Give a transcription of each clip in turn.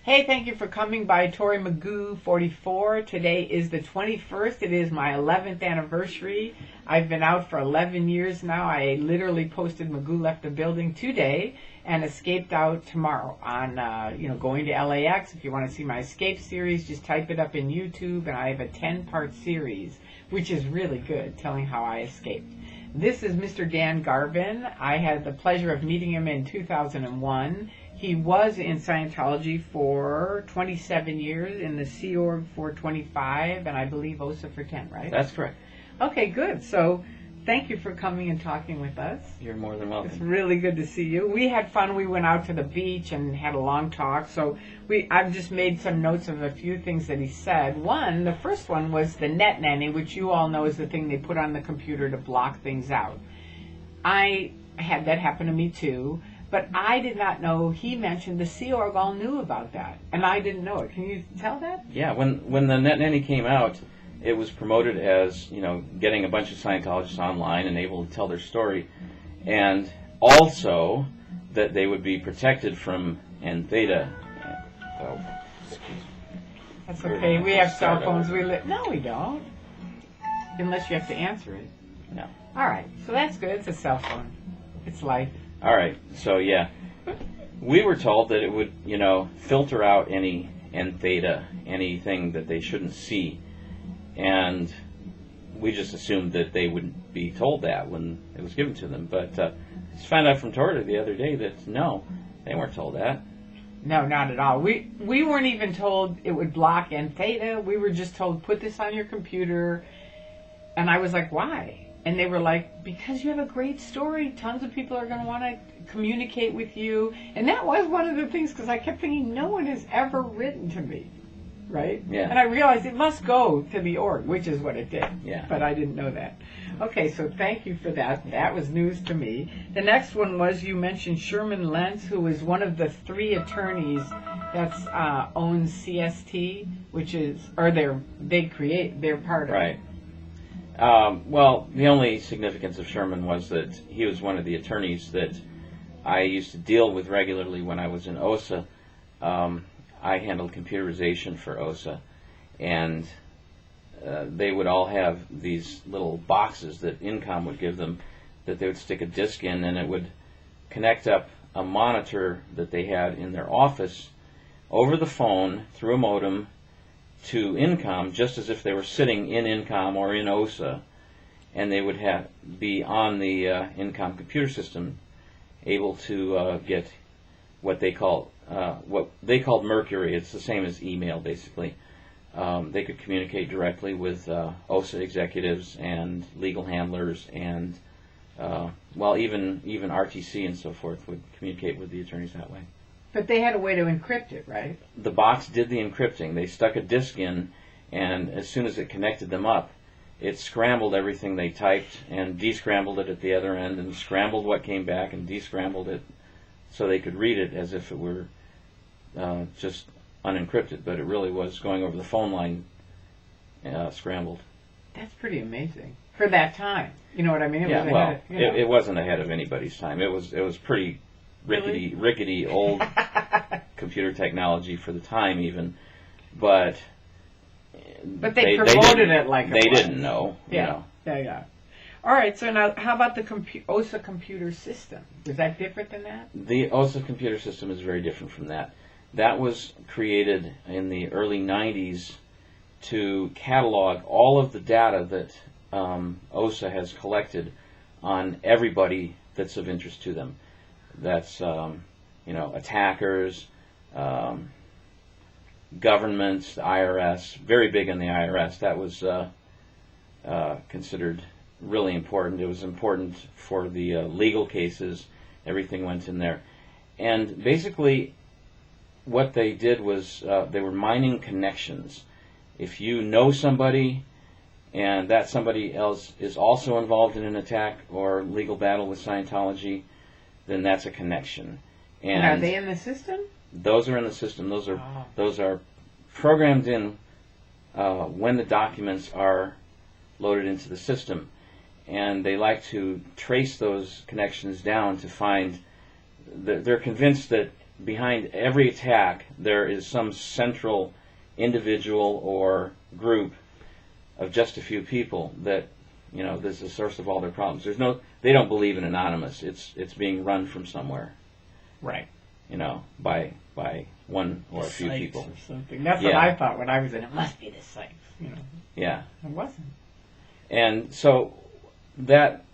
Hey, thank you for coming by Tori Magoo 44. Today is the 21st. It is my 11th anniversary. I've been out for 11 years now. I literally posted Magoo left the building today and escaped out tomorrow on, going to LAX. If you want to see my escape series, just type it up in YouTube, and I have a 10-part series, which is really good, telling how I escaped. This is Mr. Dan Garvin. I had the pleasure of meeting him in 2001. He was in Scientology for 27 years, in the Sea Org for 25, and I believe OSA for 10, right? That's correct. Okay, good. So thank you for coming and talking with us. You're more than welcome. It's really good to see you. We had fun. We went out to the beach and had a long talk. So I've just made some notes of a few things that he said. The first one was the net nanny, which you all know is the thing they put on the computer to block things out. I had that happen to me too. But I did not know. He mentioned the Sea Org all knew about that, and I didn't know it. Can you tell that? Yeah, when the Net Nanny came out, it was promoted as, getting a bunch of Scientologists online and able to tell their story, and also that they would be protected from N Theta. Oh, excuse me. That's okay. We have cell phones. No, we don't. Unless you have to answer it. No. All right. So that's good. It's a cell phone. It's life. All right, so yeah, we were told that it would, filter out any N Theta, anything that they shouldn't see, and we just assumed that they wouldn't be told that when it was given to them. But just found out from Tori the other day that no, they weren't told that. No, not at all. We weren't even told it would block N Theta. We were just told, put this on your computer, and I was like, why? And they were like, because you have a great story. Tons of people are going to want to communicate with you. And that was one of the things, because I kept thinking, no one has ever written to me, right? Yeah. And I realized it must go to the org, which is what it did. Yeah. But I didn't know that. Okay, so thank you for that. That was news to me. The next one was, you mentioned Sherman Lentz, who is one of the 3 attorneys that owns CST, which is, or they're part of it. Right. Well, the only significance of Sherman was that he was one of the attorneys that I used to deal with regularly when I was in OSA. I handled computerization for OSA, and they would all have these little boxes that Incom would give them that they would stick a disk in, and it would connect up a monitor that they had in their office over the phone through a modem to Incom, just as if they were sitting in Incom or in OSA, and they would be on the Incom computer system, able to get what they called Mercury. It's the same as email, basically. They could communicate directly with OSA executives and legal handlers, and even RTC and so forth would communicate with the attorneys that way. But they had a way to encrypt it, right? The box did the encrypting. They stuck a disk in, and as soon as it connected them up, it scrambled everything they typed and descrambled it at the other end, and scrambled what came back and descrambled it so they could read it as if it were just unencrypted, but it really was going over the phone line scrambled. That's pretty amazing for that time. You know what I mean? It wasn't ahead of anybody's time. It was pretty rickety old computer technology for the time, even, but they promoted it like they didn't know. Yeah. All right. So now, how about the OSA computer system? Is that different than that? The OSA computer system is very different from that. That was created in the early '90s to catalog all of the data that OSA has collected on everybody that's of interest to them. That's, attackers, governments, the IRS, very big on the IRS. That was considered really important. It was important for the legal cases. Everything went in there. And basically, what they did was they were mining connections. If you know somebody and that somebody else is also involved in an attack or legal battle with Scientology, then that's a connection. And are they in the system? Those are in the system. Those are programmed in when the documents are loaded into the system, and they like to trace those connections down to find. They're convinced that behind every attack there is some central individual or group of just a few people that, you know, this is the source of all their problems. They don't believe in anonymous. It's being run from somewhere. Right. You know, by one or a few people. Or something. That's what I thought when I was in. It must be the sites. You know. Yeah. It wasn't. And so that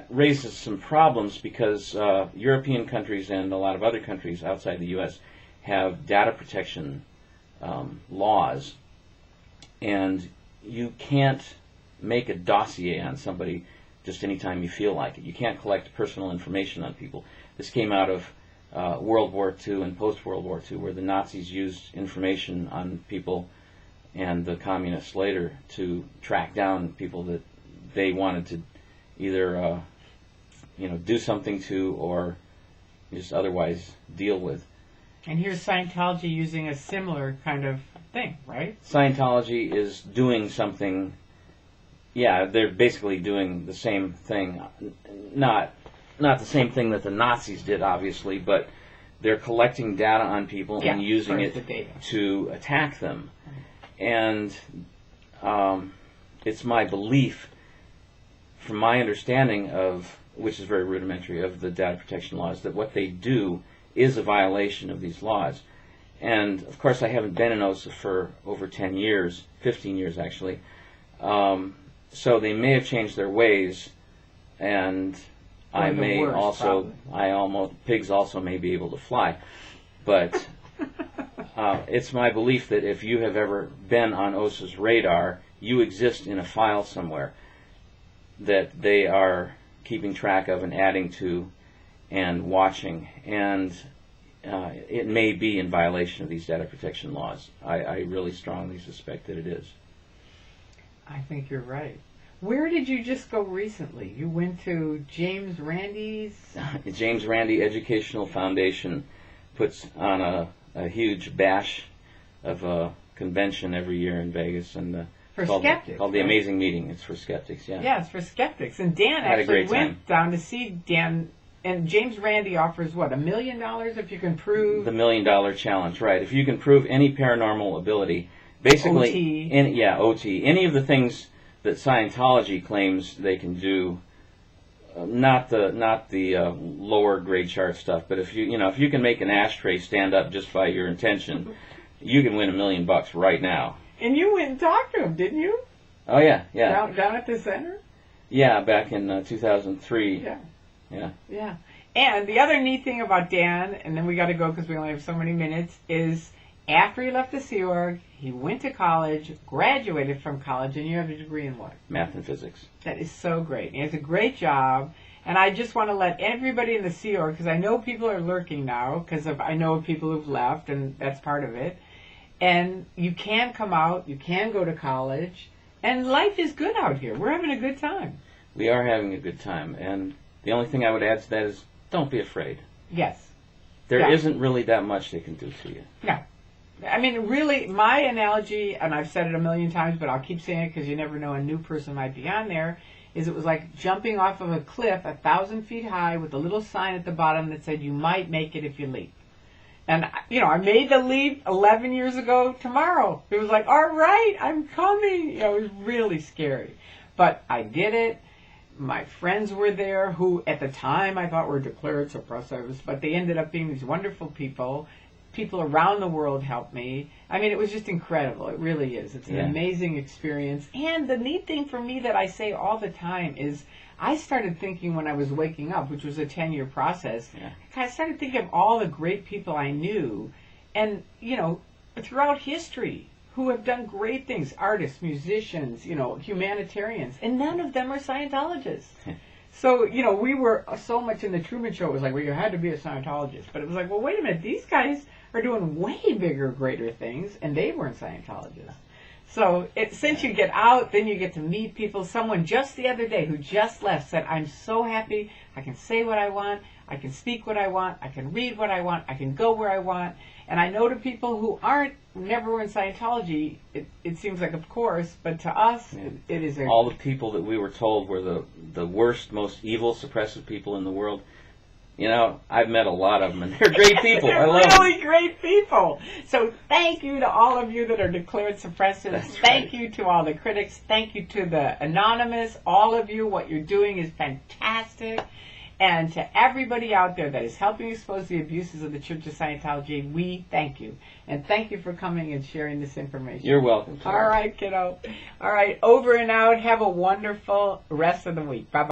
raises some problems because European countries and a lot of other countries outside the U.S. have data protection laws, and you can't make a dossier on somebody just anytime you feel like it. You can't collect personal information on people. This came out of World War II and post-World War II, where the Nazis used information on people and the communists later to track down people that they wanted to either do something to or just otherwise deal with. And here's Scientology using a similar kind of thing, right? Scientology is doing something. Yeah, they're basically doing the same thing. Not the same thing that the Nazis did, obviously, but they're collecting data on people and using it to attack them. And it's my belief, from my understanding of, which is very rudimentary, of the data protection laws, that what they do is a violation of these laws. And, of course, I haven't been in OSA for over 10 years, 15 years actually, so they may have changed their ways, and I may also, pigs also may be able to fly. But it's my belief that if you have ever been on OSA's radar, you exist in a file somewhere that they are keeping track of and adding to and watching. And it may be in violation of these data protection laws. I really strongly suspect that it is. I think you're right. Where did you just go recently? You went to James Randi's? James Randi Educational Foundation puts on a huge bash of a convention every year in Vegas, and for skeptics, called the Amazing Meeting. It's for skeptics, yeah. Yeah, it's for skeptics. And Dan actually went down to see Dan. And James Randi offers what, $1 million if you can prove the $1 million challenge, right? If you can prove any paranormal ability, basically, OT, any of the things that Scientology claims they can do, not the lower grade chart stuff, but if you can make an ashtray stand up just by your intention, you can win $1 million right now. And you went and talked to him, didn't you? Oh yeah. Down at the center. Yeah, back in 2003. Yeah. And the other neat thing about Dan, and then we got to go because we only have so many minutes, is after he left the Sea Org, he went to college, graduated from college, and you have a degree in what? Math and physics. That is so great. He has a great job, and I just want to let everybody in the Sea Org, because I know people are lurking now, because I know people who've left, and that's part of it. And you can come out, you can go to college, and life is good out here. We're having a good time. We are having a good time, and the only thing I would add to that is don't be afraid. Yes. There isn't really that much they can do to you. No. I mean, really, my analogy, and I've said it a million times, but I'll keep saying it because you never know, a new person might be on there, is it was like jumping off of a cliff 1,000 feet high with a little sign at the bottom that said, you might make it if you leap. And, I made the leap 11 years ago tomorrow. It was like, all right, I'm coming. It was really scary. But I did it. My friends were there who, at the time, I thought were declared suppressives, but they ended up being these wonderful people. People around the world helped me. I mean, it was just incredible. It really is. It's an amazing experience. And the neat thing for me that I say all the time is I started thinking when I was waking up, which was a 10-year process, I started thinking of all the great people I knew and, throughout history who have done great things, artists, musicians, humanitarians, and none of them are Scientologists. So, we were so much in the Truman Show, it was like, well, you had to be a Scientologist. But it was like, well, wait a minute, these guys are doing way bigger, greater things, and they weren't Scientologists. So, since you get out, then you get to meet people. Someone just the other day who just left said, I'm so happy, I can say what I want, I can speak what I want, I can read what I want, I can go where I want. And I know to people who never were in Scientology, it seems like, of course, but to us, it is all the people that we were told were the worst, most evil, suppressive people in the world. I've met a lot of them, and they're great people. I love really them. great people. So thank you to all of you that are declared suppressors. That's Thank right. you to all the critics. Thank you to the anonymous. All of you, what you're doing is fantastic. And to everybody out there that is helping expose the abuses of the Church of Scientology, we thank you. And thank you for coming and sharing this information. You're welcome. All right, kiddo. All right, over and out. Have a wonderful rest of the week. Bye-bye.